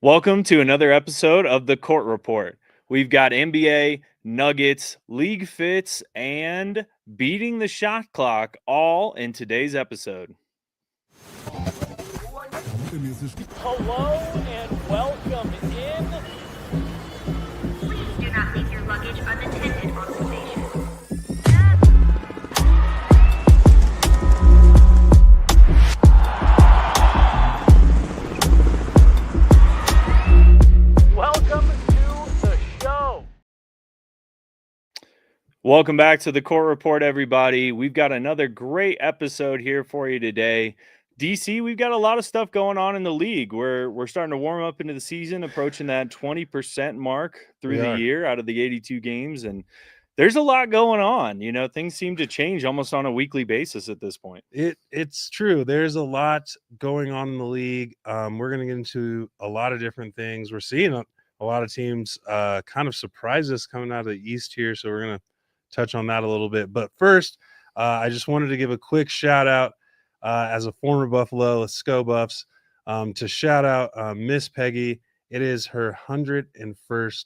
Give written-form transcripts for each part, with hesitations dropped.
Welcome to another episode of the Court Report. We've got NBA, Nuggets, League Fits, and beating the shot clock all in today's episode. Hello and welcome in. Please do not leave your luggage unattended on the station. Welcome to the show. Welcome back to the Court Report, everybody. We've got another great episode here for you today. DC, we've got a lot of stuff going on in the league. We're starting to warm up into the season, approaching that 20% mark through the year out of the 82 games, and there's a lot going on. You know, things seem to change almost on a weekly basis at this point. It's true. There's a lot going on in the league. We're going to get into a lot of different things. We're seeing a lot of teams kind of surprise us coming out of the East here, so we're going to touch on that a little bit. But first, I just wanted to give a quick shout out as a former Buffalo, let's go Buffs, to shout out Miss Peggy. It is her 101st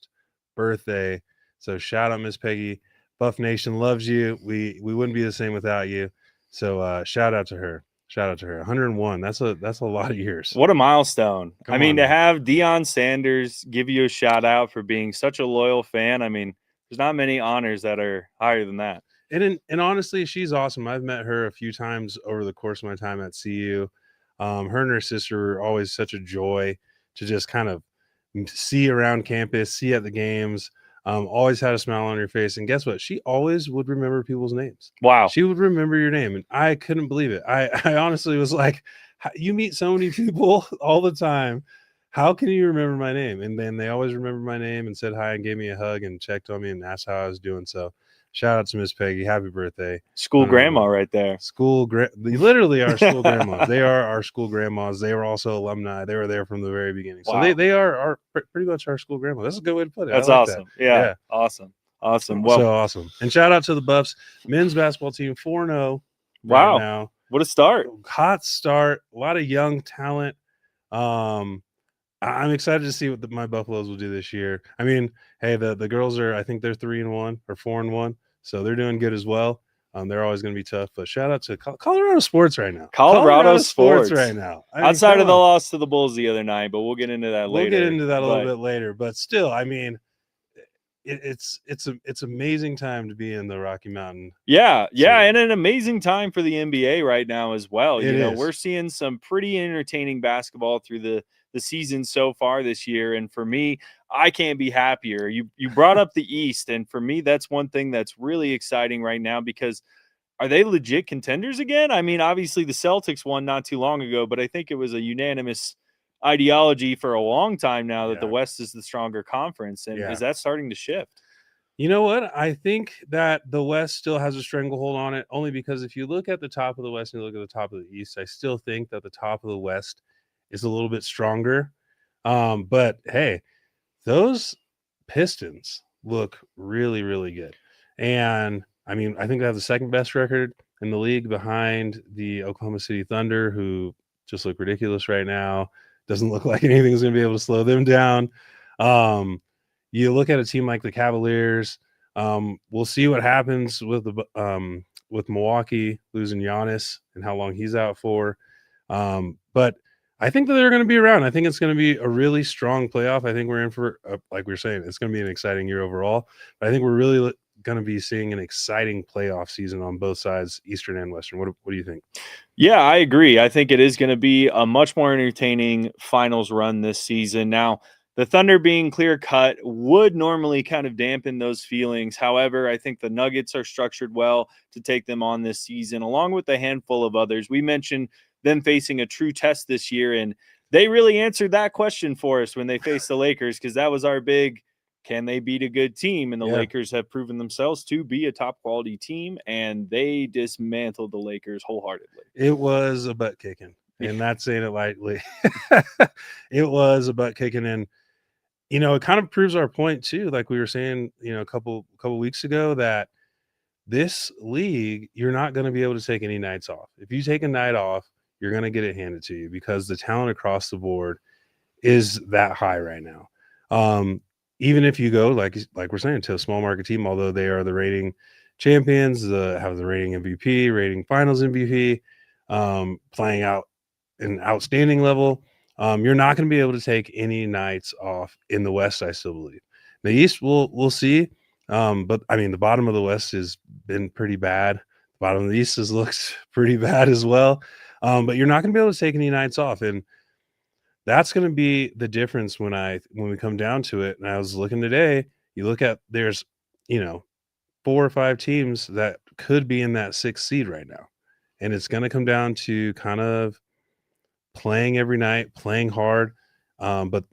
birthday. So shout out Miss Peggy. Buff Nation loves you. We wouldn't be the same without you. So shout out to her. Shout out to her. 101. That's a lot of years. What a milestone. Come I mean, on, to man. have Deion Sanders give you a shout out for being such a loyal fan. I mean, there's not many honors that are higher than that. And honestly, she's awesome. I've met her a few times over the course of my time at CU. Her and her sister were always such a joy to just kind of see around campus, see at the games. Always had a smile on her face. And guess what? She always would remember people's names. Wow. She would remember your name. And I couldn't believe it. I honestly was like, you meet so many people all the time. How can you remember my name? And then they always remember my name and said hi and gave me a hug and checked on me and asked how I was doing. So shout out to Miss Peggy. Happy birthday. School grandma right there. They literally are school grandmas. They are our school grandmas. They were also alumni. They were there from the very beginning. Wow. So they are pretty much our school grandmas. That's a good way to put it. That's I like awesome. that. Yeah. Awesome. Well, so awesome. And shout out to the Buffs men's basketball team 4-0 wow. right now. What a start. Hot start. A lot of young talent. I'm excited to see what my Buffaloes will do this year. I mean, hey, the girls I think they're 3-1 or 4-1. So they're doing good as well. They're always going to be tough, but shout out to Colorado sports right now. Colorado sports right now. Outside of the loss to the Bulls the other night, but we'll get into that later. We'll get into that a little bit later, but still, I mean, it's amazing time to be in the Rocky Mountain. Yeah, and an amazing time for the NBA right now as well. We're seeing some pretty entertaining basketball through the season so far this year, and for me, I can't be happier. You brought up the East, and for me, that's one thing that's really exciting right now because are they legit contenders again? I mean, obviously the Celtics won not too long ago, but I think it was a unanimous ideology for a long time now that the West is the stronger conference, and is that starting to shift? You know what? I think that the West still has a stranglehold on it, only because if you look at the top of the West and you look at the top of the East, I still think that the top of the West is a little bit stronger. But hey, those Pistons look really, really good. And I mean, I think they have the second best record in the league behind the Oklahoma City Thunder, who just look ridiculous right now. Doesn't look like anything's going to be able to slow them down. You look at a team like the Cavaliers. We'll see what happens with Milwaukee losing Giannis and how long he's out for. But I think that they're going to be around. I think it's going to be a really strong playoff. I think we're in for, like we were saying, it's going to be an exciting year overall. But I think we're really going to be seeing an exciting playoff season on both sides, Eastern and Western. What do you think? Yeah, I agree. I think it is going to be a much more entertaining finals run this season. Now, the Thunder being clear cut would normally kind of dampen those feelings. However, I think the Nuggets are structured well to take them on this season, along with a handful of others. We mentioned them facing a true test this year, and they really answered that question for us when they faced the Lakers, because that was our big, can they beat a good team? And the Lakers have proven themselves to be a top quality team, and they dismantled the Lakers wholeheartedly. It was a butt kicking, and that's saying it lightly. It was a butt kicking, and it kind of proves our point too, like we were saying, a couple weeks ago, that this league, you're not going to be able to take any nights off. If you take a night off, you're going to get it handed to you, because the talent across the board is that high right now. Even if you go like we're saying to a small market team, although they are the rating champions, have the rating MVP, rating finals MVP, playing out an outstanding level, you're not going to be able to take any nights off in the West. I still believe the East. We'll see. But I mean, the bottom of the West has been pretty bad. The bottom of the East has looked pretty bad as well. But you're not going to be able to take any nights off, and that's going to be the difference when we come down to it. And I was looking today. You look at there's 4 or 5 teams that could be in that 6th seed right now, and it's going to come down to kind of playing every night, playing hard, but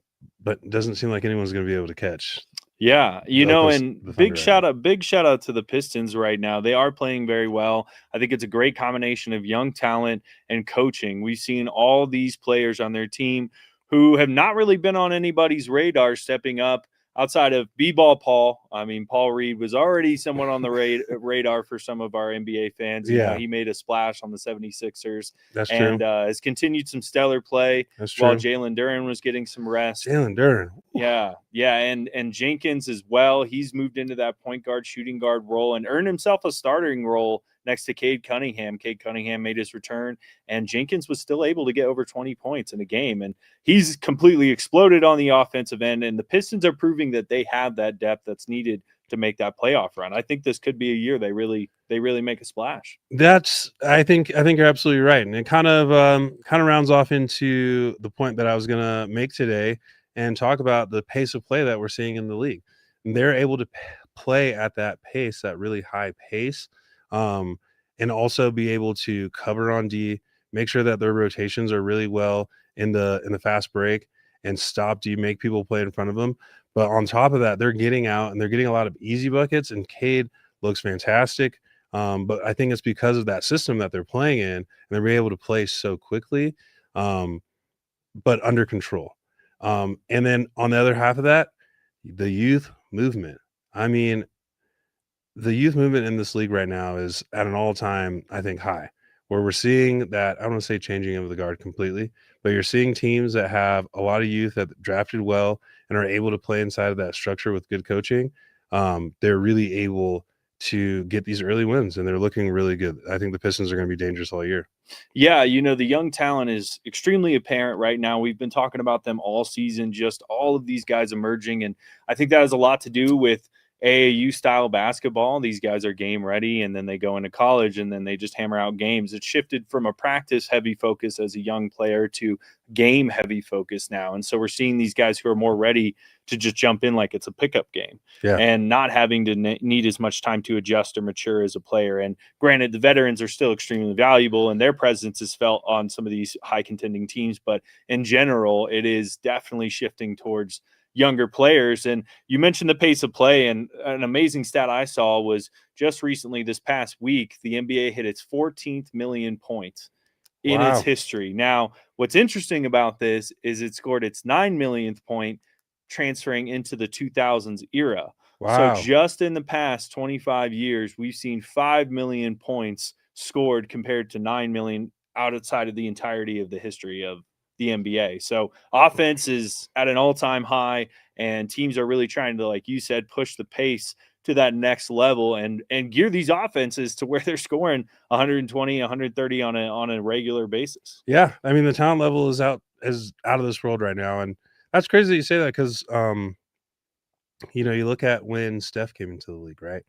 it doesn't seem like anyone's going to be able to catch. Yeah, and the big Thunder shout out to the Pistons right now. They are playing very well. I think it's a great combination of young talent and coaching. We've seen all these players on their team who have not really been on anybody's radar stepping up outside of B-ball Paul. I mean, Paul Reed was already someone on the radar for some of our NBA fans. Yeah. He made a splash on the 76ers. That's and true. Has continued some stellar play That's true. while Jalen Duren was getting some rest. Jalen Duren. Yeah, and Jenkins as well. He's moved into that point guard, shooting guard role and earned himself a starting role next to Cade Cunningham. Cade Cunningham made his return, and Jenkins was still able to get over 20 points in a game, and he's completely exploded on the offensive end, and the Pistons are proving that they have that depth that's needed to make that playoff run. I think this could be a year they really make a splash. I think you're absolutely right, and it kind of rounds off into the point that I was going to make today and talk about the pace of play that we're seeing in the league. And they're able to play at that pace, that really high pace, and also be able to cover on D, make sure that their rotations are really well in the fast break and stop D, make people play in front of them. But on top of that, they're getting out and they're getting a lot of easy buckets, and Cade looks fantastic. But I think it's because of that system that they're playing in, and they're able to play so quickly, but under control. And then on the other half of that, the youth movement. I mean, the youth movement in this league right now is at an all-time, I think, high, where we're seeing that, I don't want to say changing of the guard completely, but you're seeing teams that have a lot of youth that drafted well and are able to play inside of that structure with good coaching. They're really able to get these early wins, and they're looking really good. I think the Pistons are going to be dangerous all year. Yeah, the young talent is extremely apparent right now. We've been talking about them all season, just all of these guys emerging, and I think that has a lot to do with AAU style basketball. These guys are game ready, and then they go into college and then they just hammer out games. It shifted from a practice heavy focus as a young player to game heavy focus now. And so we're seeing these guys who are more ready to just jump in like it's a pickup game, and not having to need as much time to adjust or mature as a player. And granted, the veterans are still extremely valuable and their presence is felt on some of these high contending teams, but in general, it is definitely shifting towards younger players. And you mentioned the pace of play, and an amazing stat I saw was just recently this past week, the NBA hit its 14th million points in its history. Now, what's interesting about this is it scored its 9 millionth point transferring into the 2000s era. Wow. So just in the past 25 years, we've seen 5 million points scored compared to 9 million outside of the entirety of the history of the NBA. So offense is at an all-time high, and teams are really trying to, like you said, push the pace to that next level and gear these offenses to where they're scoring 120, 130 on a regular basis. Yeah, I mean, the talent level is out of this world right now, and that's crazy that you say that because you look at when Steph came into the league, right?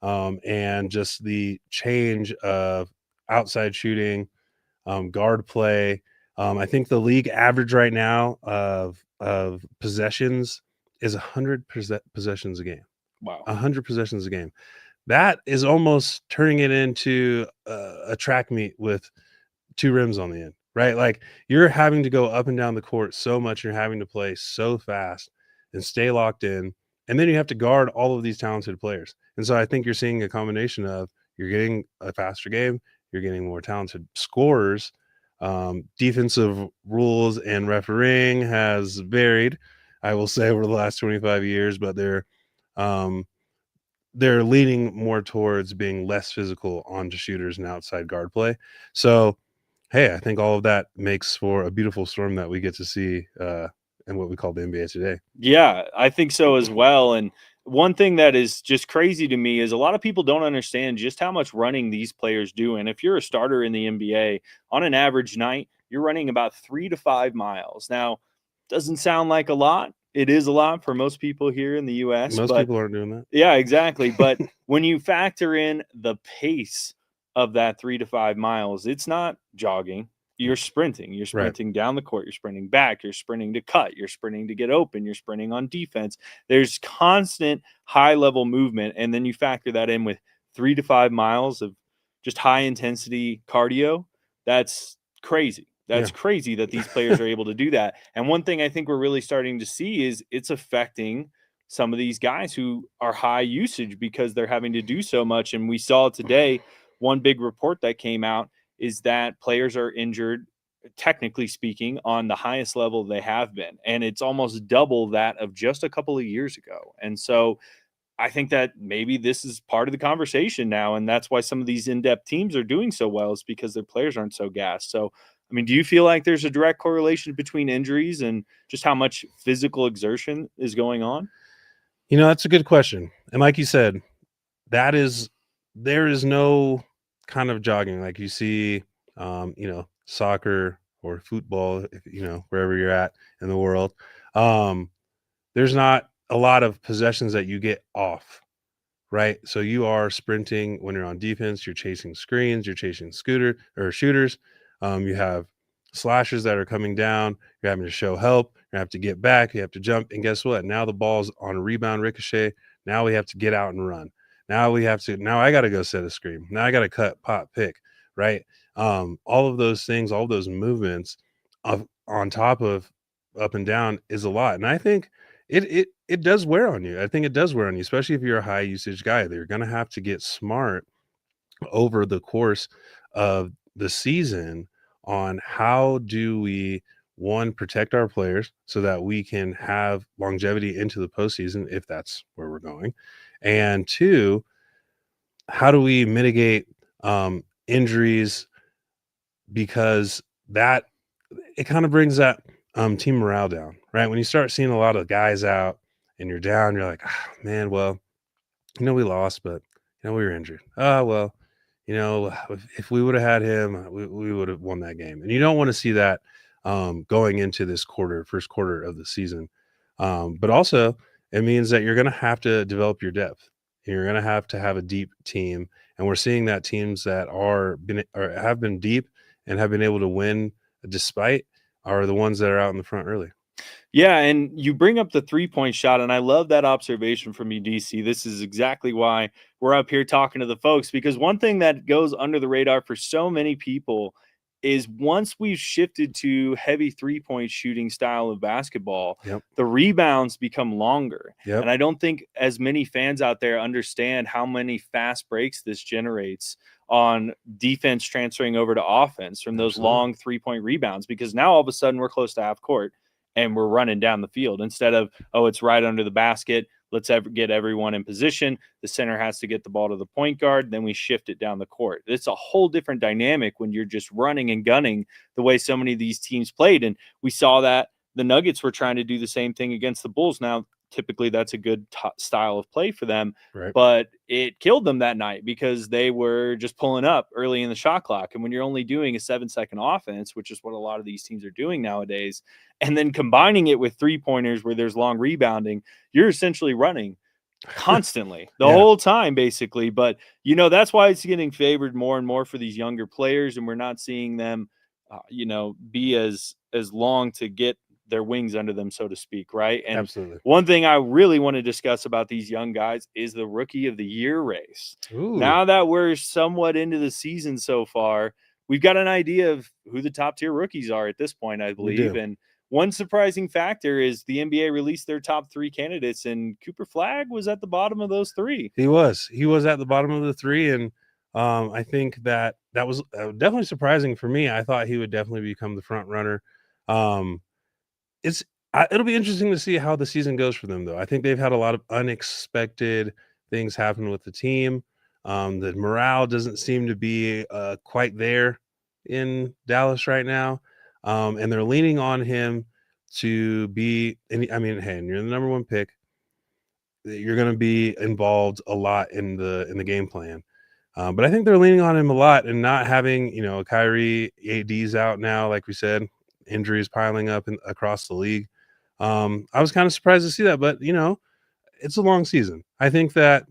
And just the change of outside shooting, guard play. I think the league average right now of possessions is 100 possessions a game. Wow. 100 possessions a game. That is almost turning it into a track meet with 2 rims on the end, right? Like, you're having to go up and down the court so much. You're having to play so fast and stay locked in. And then you have to guard all of these talented players. And so I think you're seeing a combination of you're getting a faster game, you're getting more talented scorers. Defensive rules and refereeing has varied, I will say, over the last 25 years, but they're leaning more towards being less physical onto shooters and outside guard play. So, hey, I think all of that makes for a beautiful storm that we get to see in what we call the NBA today. Yeah, I think so as well. And one thing that is just crazy to me is a lot of people don't understand just how much running these players do. And if you're a starter in the NBA, on an average night, you're running about 3 to 5 miles. Now, doesn't sound like a lot. It is a lot for most people here in the US. Most but people aren't doing that. yeah, exactly. But when you factor in the pace of that 3 to 5 miles, it's not jogging. You're sprinting. You're Right. sprinting down the court. You're sprinting back. You're sprinting to cut. You're sprinting to get open. You're sprinting on defense. There's constant high level movement. And then you factor that in with 3 to 5 miles of just high intensity cardio. That's crazy. That's Yeah. crazy that these players are able to do that. And one thing I think we're really starting to see is it's affecting some of these guys who are high usage because they're having to do so much. And we saw today, one big report that came out is that players are injured, technically speaking, on the highest level they have been. And it's almost double that of just a couple of years ago. And so I think that maybe this is part of the conversation now. And that's why some of these in-depth teams are doing so well, is because their players aren't so gassed. So, I mean, do you feel like there's a direct correlation between injuries and just how much physical exertion is going on? That's a good question. And like you said, there is no kind of jogging like you see, soccer or football, wherever you're at in the world. There's not a lot of possessions that you get off, right? So you are sprinting when you're on defense, you're chasing screens, you're chasing shooters. You have slashers that are coming down, you're having to show help, you have to get back, you have to jump, and guess what? Now the ball's on a rebound ricochet. Now we have to get out and run. Now I got to go set a screen. Now I got to cut, pop, pick, right? All of those things, all of those movements on top of up and down is a lot. And I think it does wear on you. I think it does wear on you, especially if you're a high usage guy. They're going to have to get smart over the course of the season on how do we, one, protect our players so that we can have longevity into the postseason if that's where we're going, and two, how do we mitigate injuries, because that it kind of brings that team morale down, right? When you start seeing a lot of guys out and you're down, you're like, man, well, we lost, but we were injured. Well, if we would have had him, we would have won that game. And you don't want to see that going into this first quarter of the season. But also, it means that you're going to have to develop your depth. You're going to have a deep team. And we're seeing that teams that have been deep and have been able to win despite are the ones that are out in the front early. Yeah, and you bring up the 3-point shot, and I love that observation from you, DC. This is exactly why we're up here talking to the folks, because one thing that goes under the radar for so many people is once we've shifted to heavy 3-point shooting style of basketball, Yep. the rebounds become longer. Yep. And I don't think as many fans out there understand how many fast breaks this generates on defense transferring over to offense from those Absolutely. long 3-point rebounds, because now all of a sudden we're close to half court and we're running down the field instead of, it's right under the basket. Let's get everyone in position. The center has to get the ball to the point guard. Then we shift it down the court. It's a whole different dynamic when you're just running and gunning the way so many of these teams played. And we saw that the Nuggets were trying to do the same thing against the Bulls. Now, typically that's a good style of play for them, Right. but it killed them that night because they were just pulling up early in the shot clock. And when you're only doing a 7-second offense, which is what a lot of these teams are doing nowadays, and then combining it with 3-pointers where there's long rebounding, you're essentially running constantly the whole time, basically. But, that's why it's getting favored more and more for these younger players. And we're not seeing them, be as long to get their wings under them, so to speak, right? And Absolutely. one thing I really want to discuss about these young guys is the Rookie of the Year race. Ooh. Now that we're somewhat into the season so far, we've got an idea of who the top tier rookies are at this point, I believe. And one surprising factor is the NBA released their top 3 candidates, and Cooper Flagg was at the bottom of those 3. He was at the bottom of the 3. And I think that was definitely surprising for me. I thought he would definitely become the front runner. It'll be interesting to see how the season goes for them, though. I think they've had a lot of unexpected things happen with the team. The morale doesn't seem to be quite there in Dallas right now. And they're leaning on him to be. I mean, hey, and you're the number one pick. You're going to be involved a lot in the game plan. But I think they're leaning on him a lot and not having, Kyrie, AD's out now, like we said, injuries piling up across the league. I was kind of surprised to see that, but it's a long season. I think that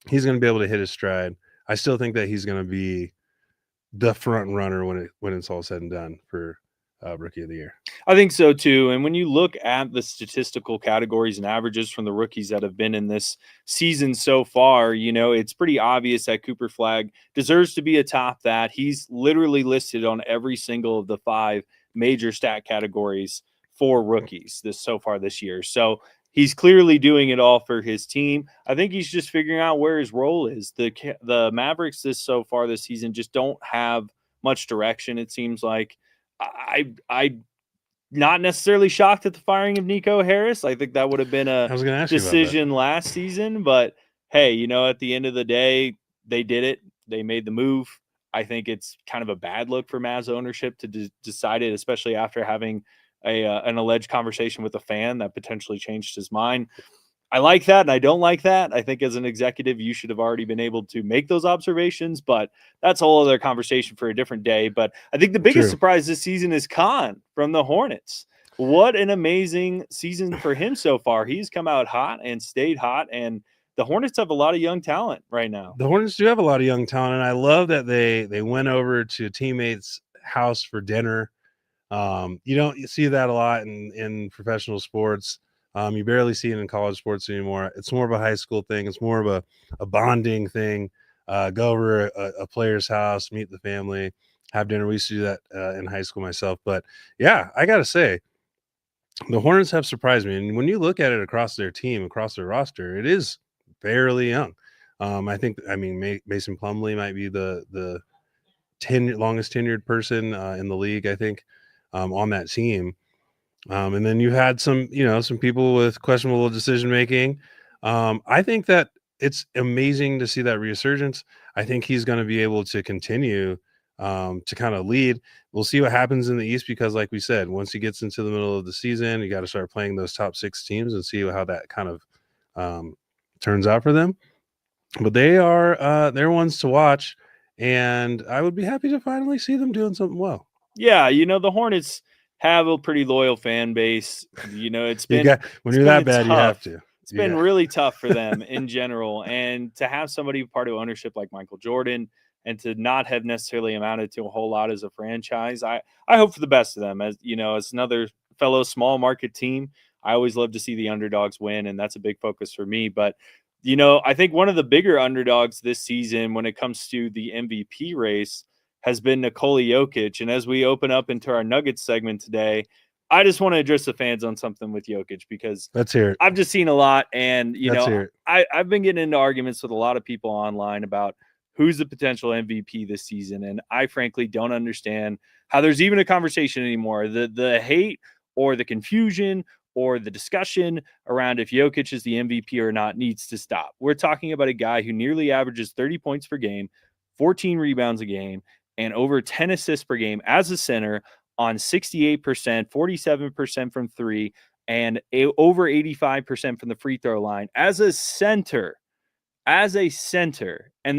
he's going to be able to hit his stride. I still think that he's going to be the front runner when it's all said and done for Rookie of the Year. I think so too. And when you look at the statistical categories and averages from the rookies that have been in this season so far, it's pretty obvious that Cooper Flagg deserves to be atop that. He's literally listed on every single of the 5 major stat categories for rookies so far this year. So he's clearly doing it all for his team. I think he's just figuring out where his role is. The Mavericks so far this season just don't have much direction, it seems like. I not necessarily shocked at the firing of Nico Harris. I think that would have been a decision last season, but hey, at the end of the day, they did it. They made the move. I think it's kind of a bad look for Mavs ownership to decide it, especially after having an alleged conversation with a fan that potentially changed his mind. I like that, and I don't like that. I think as an executive, you should have already been able to make those observations, but that's a whole other conversation for a different day. But I think the biggest surprise this season is Khan from the Hornets. What an amazing season for him so far. He's come out hot and stayed hot, and the Hornets have a lot of young talent right now. The Hornets do have a lot of young talent, and I love that they went over to a teammate's house for dinner. You don't see that a lot in professional sports. You barely see it in college sports anymore. It's more of a high school thing. It's more of a bonding thing. Go over a player's house, meet the family, have dinner. We used to do that in high school myself. But yeah, I got to say, the Hornets have surprised me. And when you look at it across their team, across their roster, it is fairly young. I mean, Mason Plumlee might be the longest tenured person in the league, I think, on that team. And then you had some people with questionable decision making. I think that it's amazing to see that resurgence. I think he's going to be able to continue to kind of lead. We'll see what happens in the East because, like we said, once he gets into the middle of the season, you got to start playing those top 6 teams and see how that kind of turns out for them. But they're ones to watch, and I would be happy to finally see them doing something well. Yeah, the Hornets have a pretty loyal fan base. It's been when you're that bad, you have to. It's been really tough for them in general, and to have somebody part of ownership like Michael Jordan and to not have necessarily amounted to a whole lot as a franchise, I hope for the best of them. As another fellow small market team, I always love to see the underdogs win, and that's a big focus for me. But I think one of the bigger underdogs this season when it comes to the MVP race has been Nikola Jokic. And as we open up into our Nuggets segment today, I just want to address the fans on something with Jokic because let's hear it. I've just seen a lot. And, I've been getting into arguments with a lot of people online about who's the potential MVP this season. And I frankly don't understand how there's even a conversation anymore. The hate or the confusion or the discussion around if Jokic is the MVP or not needs to stop. We're talking about a guy who nearly averages 30 points per game, 14 rebounds a game, and over 10 assists per game as a center on 68%, 47% from 3, and over 85% from the free throw line as a center. And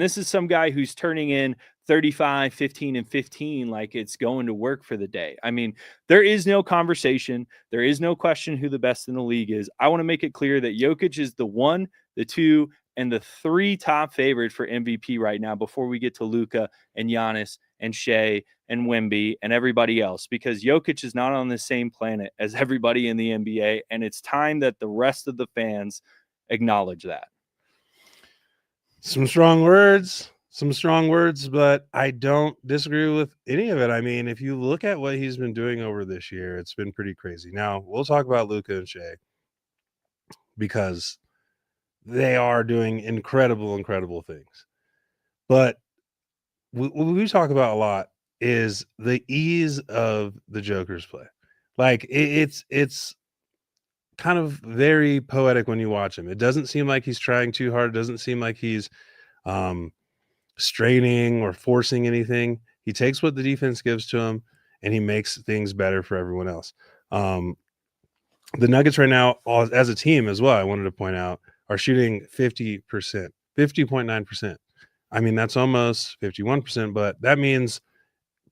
this is some guy who's turning in 35, 15, and 15 like it's going to work for the day. I mean, there is no conversation. There is no question who the best in the league is. I want to make it clear that Jokic is the 1, the 2, and the 3 top favorite for MVP right now before we get to Luka and Giannis and Shea and Wemby and everybody else, because Jokic is not on the same planet as everybody in the NBA, and it's time that the rest of the fans acknowledge that. Some strong words, but I don't disagree with any of it. I mean, if you look at what he's been doing over this year, it's been pretty crazy. Now, we'll talk about Luka and Shea because they are doing incredible things. But what we talk about a lot is the ease of the Joker's play. Like it's kind of very poetic when you watch him. It doesn't seem like he's trying too hard. It doesn't seem like he's straining or forcing anything. He takes what the defense gives to him and he makes things better for everyone else. The Nuggets right now, as a team as well, I wanted to point out, are shooting 50%, 50.9%. I mean, that's almost 51%, but that means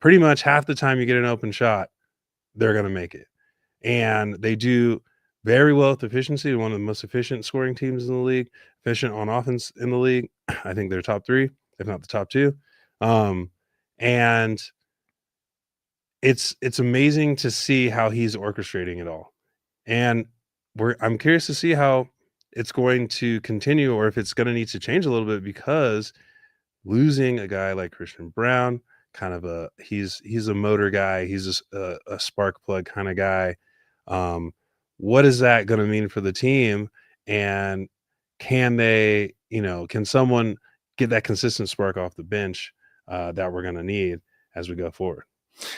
pretty much half the time you get an open shot, they're going to make it. And they do very well with efficiency. One of the most efficient scoring teams in the league, efficient on offense in the league. I think they're top 3, if not the top 2. And it's amazing to see how he's orchestrating it all. And I'm curious to see how it's going to continue, or if it's going to need to change a little bit, because losing a guy like Christian Braun, kind of he's a motor guy, he's a spark plug kind of guy. What is that going to mean for the team? And can they, can someone get that consistent spark off the bench that we're going to need as we go forward?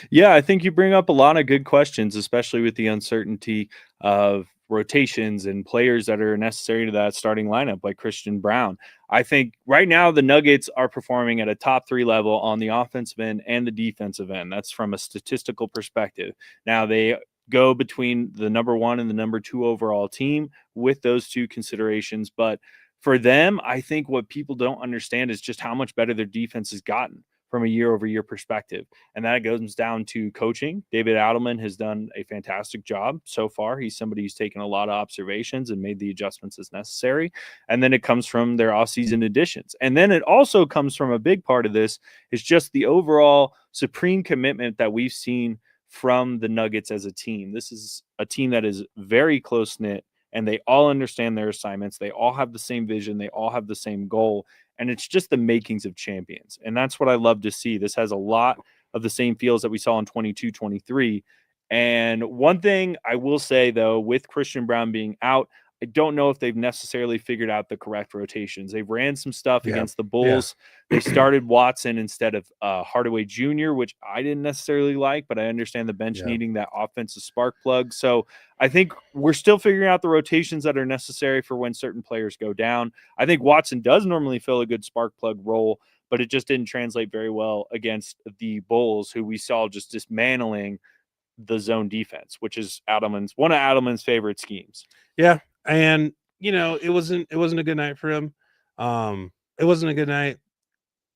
Yeah, I think you bring up a lot of good questions, especially with the uncertainty of rotations and players that are necessary to that starting lineup, like Christian Braun. I think right now the Nuggets are performing at a top 3 level on the offensive end and the defensive end. That's from a statistical perspective. Now they go between the number 1 and the number 2 overall team with those 2 considerations. But for them, I think what people don't understand is just how much better their defense has gotten from a year-over-year perspective. And that goes down to coaching. David Adelman has done a fantastic job so far. He's somebody who's taken a lot of observations and made the adjustments as necessary. And then it comes from their offseason additions. And then it also comes from a big part of this is just the overall supreme commitment that we've seen from the Nuggets as a team. This is a team that is very close-knit, and they all understand their assignments. They all have the same vision. They all have the same goal. And it's just the makings of champions. And that's what I love to see. This has a lot of the same feels that we saw in 22-23. And one thing I will say, though, with Christian Braun being out, I don't know if they've necessarily figured out the correct rotations. They've ran some stuff against the Bulls. They started Watson instead of Hardaway Jr., which I didn't necessarily like, but I understand the bench needing that offensive spark plug. So I think we're still figuring out the rotations that are necessary for when certain players go down. I think Watson does normally fill a good spark plug role, but it just didn't translate very well against the Bulls, who we saw just dismantling the zone defense, which is one of Adelman's favorite schemes. Yeah. And it wasn't a good night for him. It wasn't a good night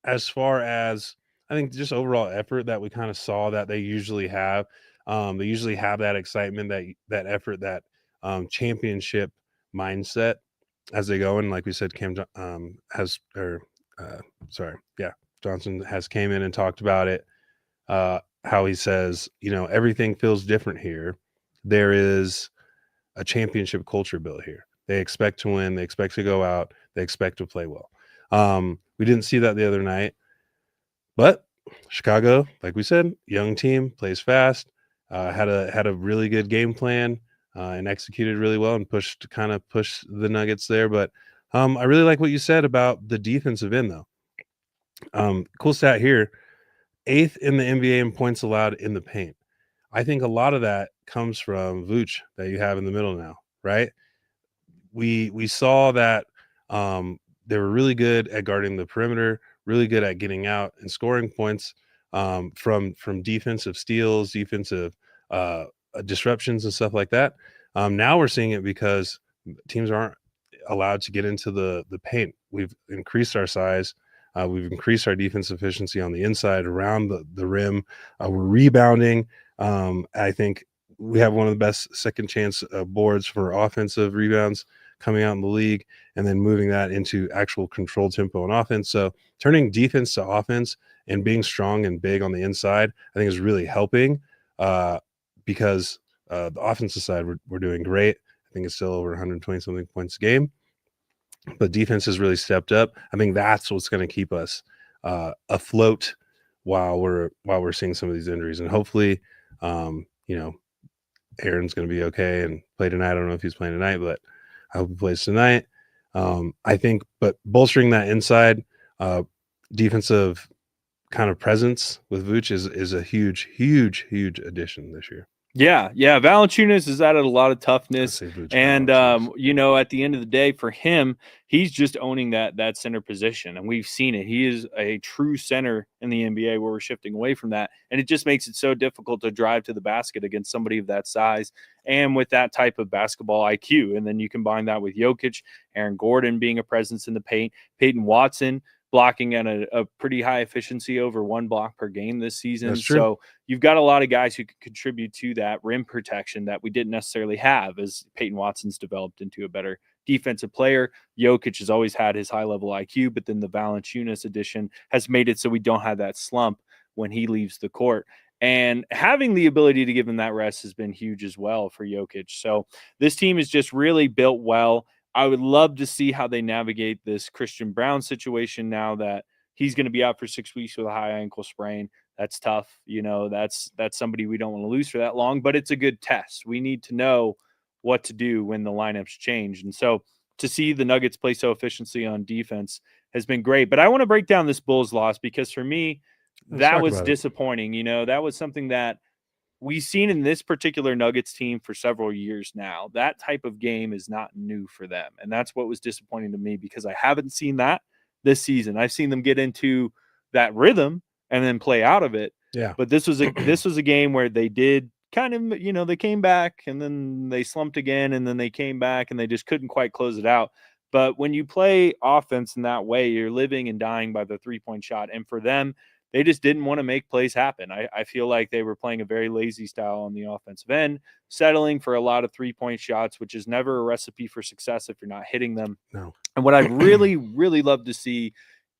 as far as, I think, just overall effort that we kind of saw that they usually have. They usually have that excitement, that effort, that championship mindset as they go. And like we said, Johnson has came in and talked about it. How he says, everything feels different here. There is a championship culture built here. They expect to win. They expect to go out. They expect to play well. We didn't see that the other night, but Chicago, like we said, young team, plays fast, had a really good game plan, and executed really well and pushed the Nuggets there. But I really like what you said about the defensive end, though. Cool stat here: 8th in the NBA in points allowed in the paint. I think a lot of that comes from Vooch that you have in the middle now, right? We saw that they were really good at guarding the perimeter, really good at getting out and scoring points from defensive steals, defensive disruptions and stuff like that. Now we're seeing it because teams aren't allowed to get into the paint. We've increased our size. We've increased our defense efficiency on the inside around the rim. We're rebounding. I think we have one of the best second chance boards for offensive rebounds coming out in the league, and then moving that into actual controlled tempo and offense. So turning defense to offense and being strong and big on the inside, I think is really helping because the offensive side, we're doing great. I think it's still over 120 something points a game, but defense has really stepped up. I think that's what's going to keep us afloat while we're seeing some of these injuries. And hopefully, Aaron's going to be okay and play tonight. I don't know if he's playing tonight, but I hope he plays tonight. I think, but bolstering that inside defensive kind of presence with Vooch is a huge, huge, huge addition this year. Yeah, Valanciunas has added a lot of toughness, say Vooch and Valanciunas. at the end of the day, for him, he's just owning that center position, and we've seen it. He is a true center in the NBA, where we're shifting away from that, and it just makes it so difficult to drive to the basket against somebody of that size and with that type of basketball IQ. And then you combine that with Jokic, Aaron Gordon being a presence in the paint, Peyton Watson blocking at a pretty high efficiency, over 1 block per game this season. That's true. So you've got a lot of guys who could contribute to that rim protection that we didn't necessarily have as Peyton Watson's developed into a better defensive player. Jokic has always had his high level IQ, but then the Valanciunas addition has made it so we don't have that slump when he leaves the court. And having the ability to give him that rest has been huge as well for Jokic. So this team is just really built well. I would love to see how they navigate this Christian Brown situation now that he's going to be out for 6 weeks with a high ankle sprain. That's tough. That's somebody we don't want to lose for that long, but it's a good test. We need to know what to do when the lineups change. And so to see the Nuggets play so efficiently on defense has been great. But I want to break down this Bulls loss because for me, that was disappointing. That was something that we've seen in this particular Nuggets team for several years now. That type of game is not new for them. And that's what was disappointing to me because I haven't seen that this season. I've seen them get into that rhythm and then play out of it. Yeah. But this was a game where they did kind of, they came back and then they slumped again and then they came back and they just couldn't quite close it out. But when you play offense in that way, you're living and dying by the 3-point shot. And for them, they just didn't want to make plays happen. I feel like they were playing a very lazy style on the offensive end, settling for a lot of 3-point shots, which is never a recipe for success if you're not hitting them. No. And what I really, really love to see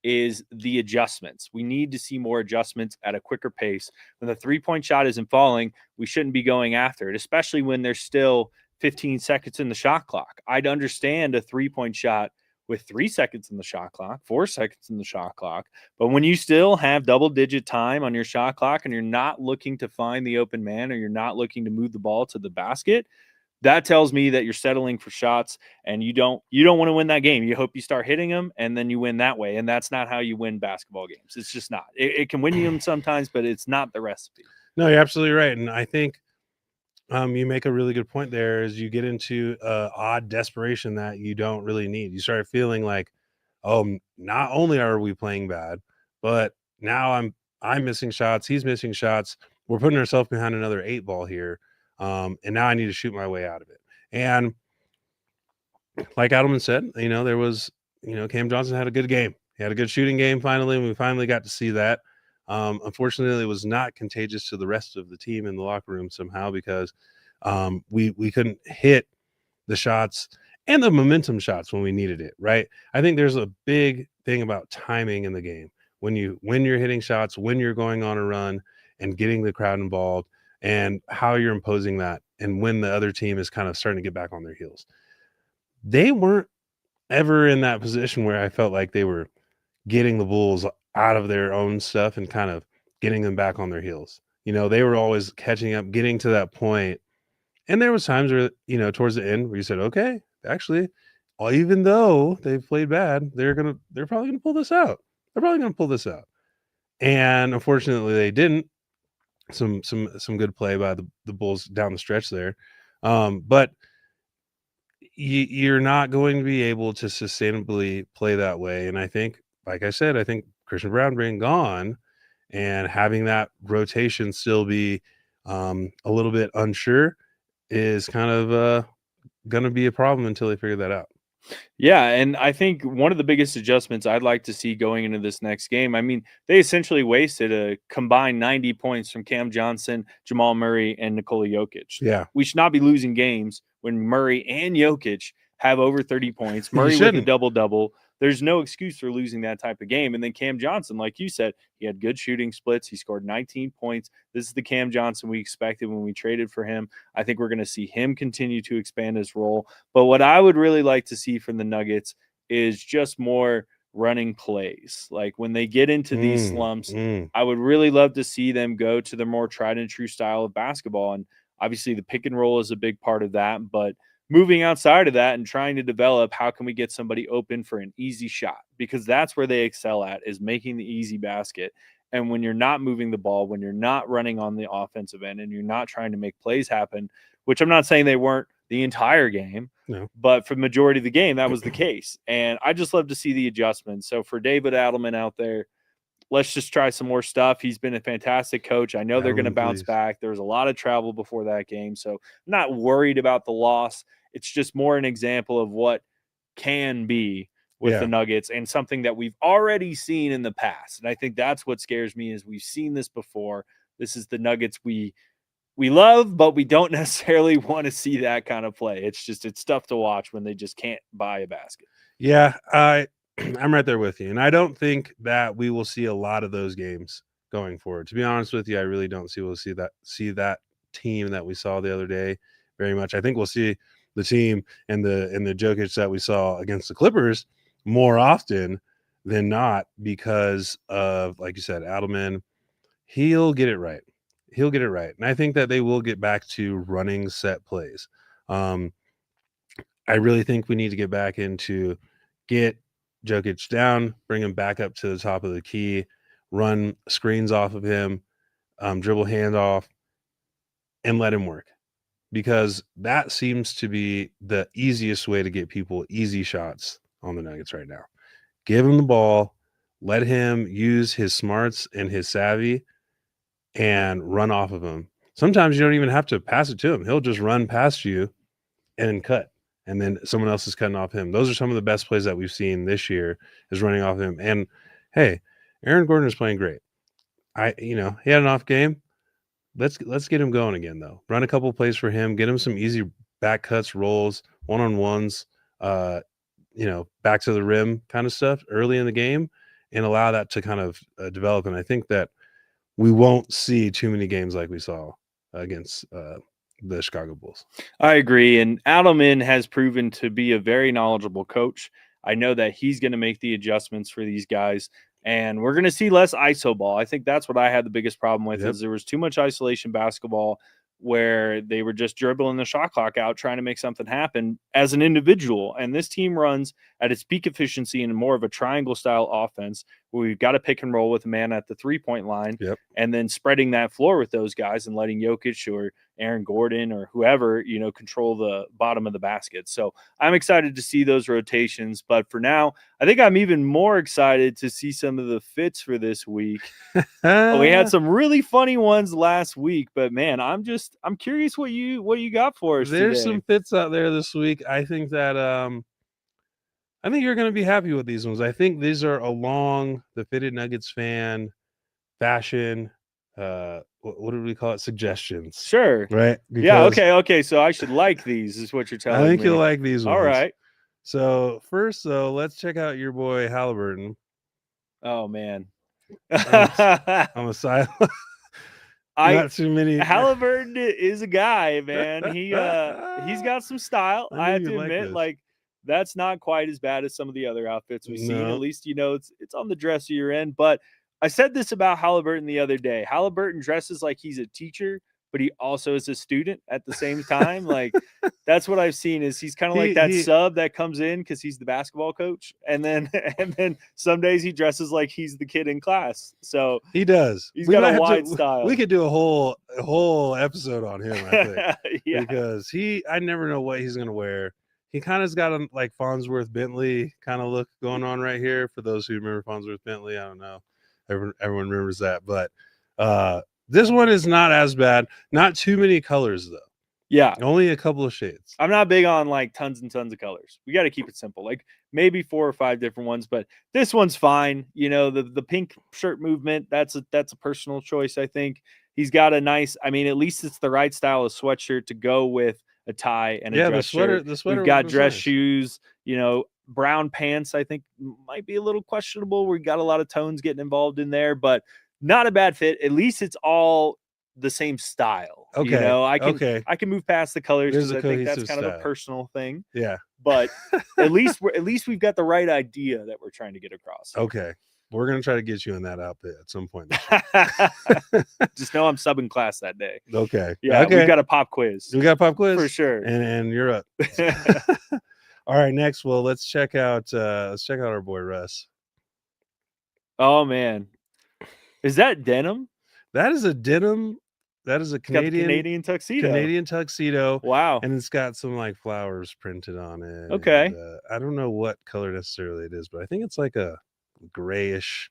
is the adjustments. We need to see more adjustments at a quicker pace. When the 3-point shot isn't falling, we shouldn't be going after it, especially when there's still 15 seconds in the shot clock. I'd understand a 3-point shot with 3 seconds in the shot clock, 4 seconds in the shot clock. But when you still have double-digit time on your shot clock and you're not looking to find the open man or you're not looking to move the ball to the basket, that tells me that you're settling for shots and you don't want to win that game. You hope you start hitting them and then you win that way. And that's not how you win basketball games. It's just not. It can win you them sometimes, but it's not the recipe. No, you're absolutely right. And I think you make a really good point there as you get into odd desperation that you don't really need. You start feeling like, oh, not only are we playing bad, but now I'm missing shots. He's missing shots. We're putting ourselves behind another 8 ball here. And now I need to shoot my way out of it. And like Adelman said, there was, Cam Johnson had a good game. He had a good shooting game finally, and we finally got to see that. Unfortunately, it was not contagious to the rest of the team in the locker room somehow because we couldn't hit the shots and the momentum shots when we needed it, right? I think there's a big thing about timing in the game. When you're hitting shots, when you're going on a run and getting the crowd involved and how you're imposing that and when the other team is kind of starting to get back on their heels. They weren't ever in that position where I felt like they were getting the Bulls out of their own stuff and kind of getting them back on their heels. They were always catching up, getting to that point. And there was times where, towards the end where you said, okay, actually, even though they've played bad, they're probably going to pull this out. They're probably going to pull this out. And unfortunately they didn't. Some good play by the Bulls down the stretch there. But you're not going to be able to sustainably play that way. And I think, like I said, Christian Brown being gone and having that rotation still be a little bit unsure is kind of going to be a problem until they figure that out. Yeah, and I think one of the biggest adjustments I'd like to see going into this next game, I mean, they essentially wasted a combined 90 points from Cam Johnson, Jamal Murray, and Nikola Jokic. Yeah. We should not be losing games when Murray and Jokic have over 30 points. Murray with a double-double. There's no excuse for losing that type of game. And then Cam Johnson, like you said, he had good shooting splits. He scored 19 points. This is the Cam Johnson we expected when we traded for him. I think we're going to see him continue to expand his role. But what I would really like to see from the Nuggets is just more running plays. Like when they get into these slumps, I would really love to see them go to the more tried and true style of basketball. And obviously the pick and roll is a big part of that, but moving outside of that and trying to develop how can we get somebody open for an easy shot, because that's where they excel at, is making the easy basket. And when you're not moving the ball, when you're not running on the offensive end, and you're not trying to make plays happen, which I'm not saying they weren't the entire game, No. but for the majority of the game, that was the case. And I just love to see the adjustments. So for David Adelman out there, let's just try some more stuff. He's been a fantastic coach. I know they're going to Adelman, bounce please. back. There was a lot of travel before that game, so I'm not worried about the loss. It's just more an example of what can be with Yeah. the Nuggets, and something that we've already seen in the past. And I think that's what scares me, is we've seen this before. This is the Nuggets we love, but we don't necessarily want to see that kind of play. It's tough to watch when they just can't buy a basket. Yeah, I'm right there with you. And I don't think that we will see a lot of those games going forward. To be honest with you, I really don't see we'll see that team that we saw the other day very much. I think we'll see the team and the Jokic that we saw against the Clippers more often than not, because of, like you said, Adelman. He'll get it right. And I think that they will get back to running set plays. I really think we need to get back into get Jokic down, bring him back up to the top of the key, run screens off of him, dribble handoff, and let him work. Because that seems to be the easiest way to get people easy shots on the Nuggets right now. Give him the ball, let him use his smarts and his savvy, and run off of him. Sometimes you don't even have to pass it to him. He'll just run past you and cut. And then someone else is cutting off him. Those are some of the best plays that we've seen this year, is running off him. And hey, Aaron Gordon is playing great. He had an off game. Let's get him going again, though. Run a couple plays for him, get him some easy back cuts, rolls, one-on-ones, back to the rim kind of stuff early in the game, and allow that to kind of develop. And I think that we won't see too many games like we saw against the Chicago Bulls. I agree. And Adelman has proven to be a very knowledgeable coach. I know that he's going to make the adjustments for these guys, and we're going to see less iso ball. I think that's what I had the biggest problem with, is there was too much isolation basketball where they were just dribbling the shot clock out, trying to make something happen as an individual. And this team runs at its peak efficiency in more of a triangle style offense, where we've got to pick and roll with a man at the 3-point line, and then spreading that floor with those guys and letting Jokic or Aaron Gordon or whoever, control the bottom of the basket. So I'm excited to see those rotations. But for now, I think I'm even more excited to see some of the fits for this week. We had some really funny ones last week, but man, I'm curious what you got for us There's today. some fits out there this week. I think that I think you're going to be happy with these ones. I think these are along the Fitted Nuggets fan fashion. What do we call it? Suggestions. Sure. Right. Yeah. Okay. So I should like these, is what you're telling me. I think you'll like these ones. All right. So first, though, let's check out your boy Oh man. I'm a silent. Not too many. Halliburton is a guy, man. He's got some style. I have to admit, that's not quite as bad as some of the other outfits we've seen. At least it's on the dressier end. But I said this about Halliburton the other day. Halliburton dresses like he's a teacher, but he also is a student at the same time. That's what I've seen, is he's kind of like that sub that comes in because he's the basketball coach, and then some days he dresses like he's the kid in class. So he does. He's got a wide style. We could do a whole episode on him, I think. Because I never know what he's gonna wear. He kind of's got a Farnsworth Bentley kind of look going on right here. For those who remember Farnsworth Bentley, I don't know. Everyone remembers that, but this one is not as bad. Not too many colors, though. Yeah. Only a couple of shades. I'm not big on tons and tons of colors. We got to keep it simple. Maybe 4 or 5 different ones, but this one's fine. The pink shirt movement, that's a personal choice, I think. He's got a nice, at least it's the right style of sweatshirt to go with a tie and a dress shirt. The sweater. We've got dress shoes, brown pants, I think might be a little questionable. We got a lot of tones getting involved in there, but not a bad fit. At least it's all the same style. Okay. I can move past the colors because I think that's kind of a personal thing. Yeah. But at least we've got the right idea that we're trying to get across. Okay. We're gonna try to get you in that outfit at some point. Just know I'm subbing class that day. Okay. Yeah. Okay. We've got a pop quiz. We got a pop quiz for sure. And you're up. All right. Next, well, let's check out our boy Russ. Oh man. Is that denim? That is a denim. That is a It's got the Canadian Canadian tuxedo. Canadian tuxedo, Wow. and it's got some like flowers printed on it. Okay. and, I don't know what color necessarily it is, but I think it's like a grayish.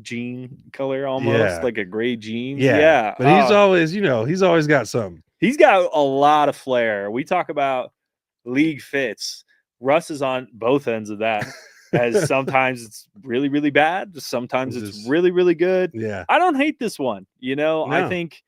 Jean color almost, Yeah. like a gray jeans. Yeah, but he's Oh, always, he's always got something. he's got a lot of flair. We talk about league fits. Russ is on both ends of that. As sometimes it's really, really bad. Sometimes it's Just- really, really good. Yeah, I don't hate this one. I No. think,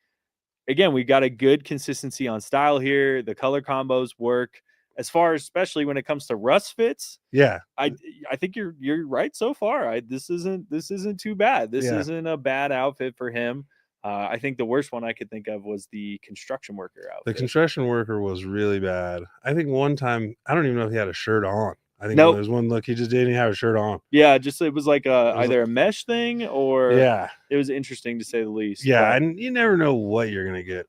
again, we got a good consistency on style here. The color combos work. As far as, especially when it comes to Russ fits, yeah, I think you're right so far. This isn't too bad. This Yeah. isn't a bad outfit for him. I think the worst one I could think of was the construction worker the outfit. construction worker was really bad. I think one time, I don't even know if he had a shirt on. I think Nope. there's one look he just didn't have a shirt on. Yeah, just it was like was either a mesh thing or Yeah, it was interesting to say the least. yeah, but and you never know what you're gonna get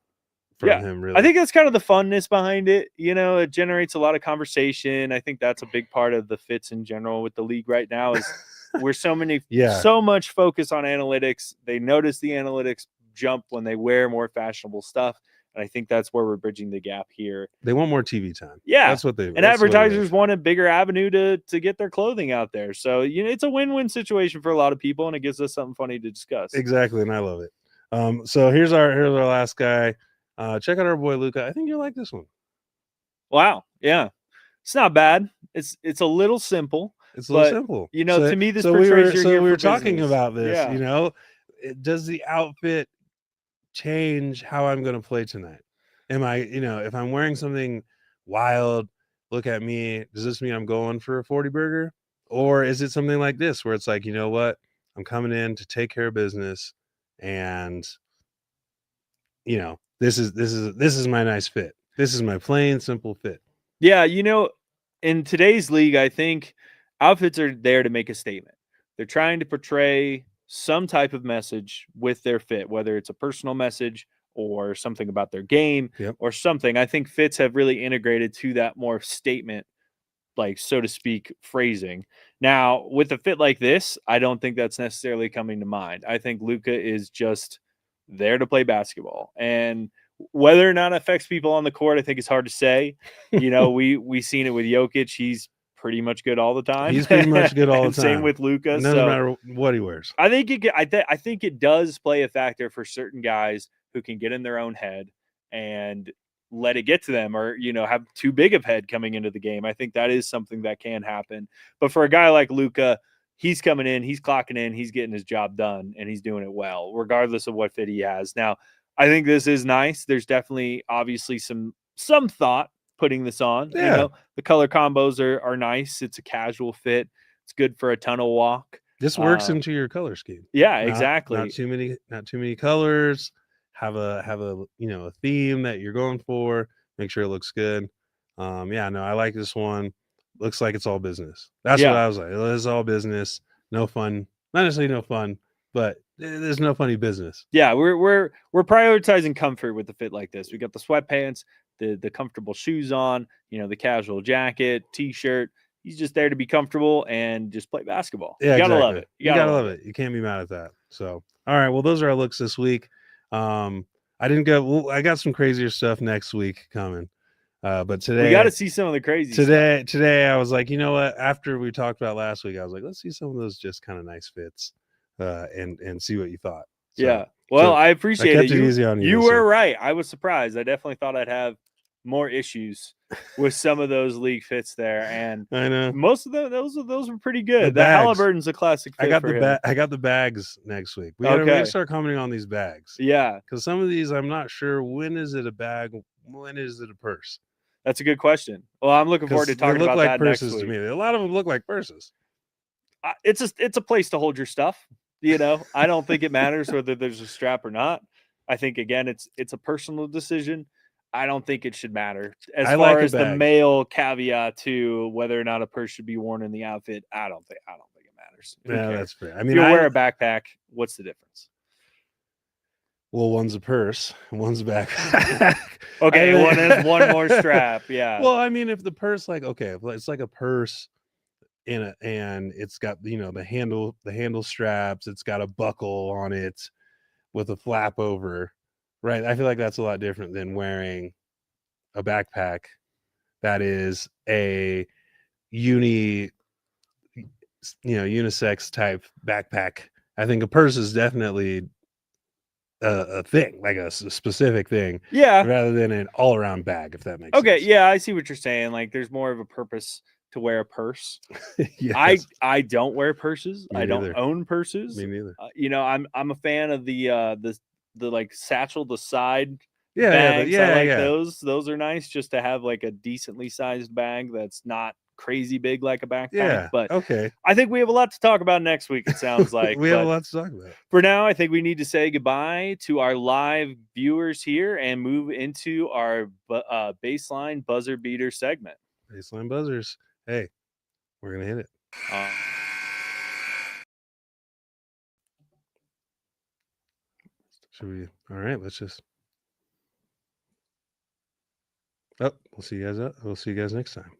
from Yeah, him. Really, I think that's kind of the funness behind it. It generates a lot of conversation. I think that's a big part of the fits in general with the league right now is we're so much focus on analytics. They notice the analytics jump when they wear more fashionable stuff. And I think that's where we're bridging the gap here. they want more TV time. Yeah. That's what they. And that's what it advertisers is. want a bigger avenue to get their clothing out there. So, it's a win-win situation for a lot of people, and it gives us something funny to discuss. Exactly, and I love it. So here's our last guy. Check out our boy Luca. I think you'll like this one. Wow. Yeah. It's not bad. It's a little simple. It's a little But, simple. to me, this so we portrays were you're so here we for were talking business. about this. Yeah. Does the outfit change how I'm going to play tonight? Am I, if I'm wearing something wild, look at me. Does this mean I'm going for a 40 burger, or is it something like this where it's like, you know what, I'm coming in to take care of business, and this is my nice fit. This is my plain simple fit. Yeah, in today's league, I think outfits are there to make a statement. They're trying to portray some type of message with their fit, whether it's a personal message or something about their game Yep. or something. I think fits have really integrated to that more statement, like, so to speak, phrasing. Now, with a fit like this, I don't think that's necessarily coming to mind. I think Luka is just there to play basketball. And whether or not it affects people on the court, I think it's hard to say. We seen it with Jokic. He's pretty much good all the time. He's pretty much good all the And time. Same with Luka. It doesn't matter what he wears. I think I think it does play a factor for certain guys who can get in their own head and let it get to them, or have too big of head coming into the game. I think that is something that can happen. But for a guy like Luka, he's coming in, he's clocking in, he's getting his job done, and he's doing it well, regardless of what fit he has. Now, I think this is nice. There's definitely, obviously, some thought putting this on. Yeah. The color combos are nice. It's a casual fit. It's good for a tunnel walk. This works into your color scheme. Yeah, exactly. Not too many colors. Have a a theme that you're going for. Make sure it looks good. I like this one. Looks like it's all business. That's what I was like. It's all business. No fun. Not necessarily no fun, but there's no funny business. Yeah, we're prioritizing comfort with the fit like this. We got the sweatpants, the comfortable shoes on, the casual jacket, t-shirt. He's just there to be comfortable and just play basketball. Yeah, you gotta exactly. love it. You gotta love it. You can't be mad at that. So, all right. Well, those are our looks this week. I got some crazier stuff next week coming. But today we got to see some of the crazy stuff. Today I was like, you know what? After we talked about last week, I was like, let's see some of those just kind of nice fits, and see what you thought. So, yeah. Well, I appreciate I kept it. easy on you. You were right. I was surprised. I definitely thought I'd have more issues with some of those league fits there, and I know most of those were pretty good. The bags. Halliburton's a classic fit. I got the bags next week. We gotta start commenting on these bags. Yeah, because some of these I'm not sure, when is it a bag, when is it a purse. That's a good question. Well, I'm looking forward to talking about that next week. To me. A lot of them look like purses. It's a place to hold your stuff. I don't think it matters whether there's a strap or not. I think, again, it's a personal decision. I don't think it should matter as far as the male caveat to whether or not a purse should be worn in the outfit. I don't think it matters. Yeah, that's fair. I mean, if you wear a backpack, what's the difference? Well, one's a purse, one's a backpack. Okay, one has one more strap. Yeah. Well, I mean, if the purse, like, okay, if it's like a purse and it's got the handle straps. It's got a buckle on it with a flap over, right? I feel like that's a lot different than wearing a backpack that is a unisex type backpack. I think a purse is definitely a thing, like a specific thing, Yeah. rather than an all around bag. If that makes Okay. sense. Yeah, I see what you're saying. Like, there's more of a purpose to wear a purse. Yes. I don't wear purses. Me I don't neither. own purses. Me neither. I'm a fan of the like satchel, the side Yeah, bags. I like yeah. those. Those are nice just to have like a decently sized bag that's not crazy big like a backpack. Yeah. But Okay. I think we have a lot to talk about next week, it sounds like. We have a But lot to talk about. for now, I think we need to say goodbye to our live viewers here and move into our baseline buzzer beater segment. Baseline buzzers. Hey, we're gonna hit it. Should we? All right. Let's just. Oh, we'll see you guys next time.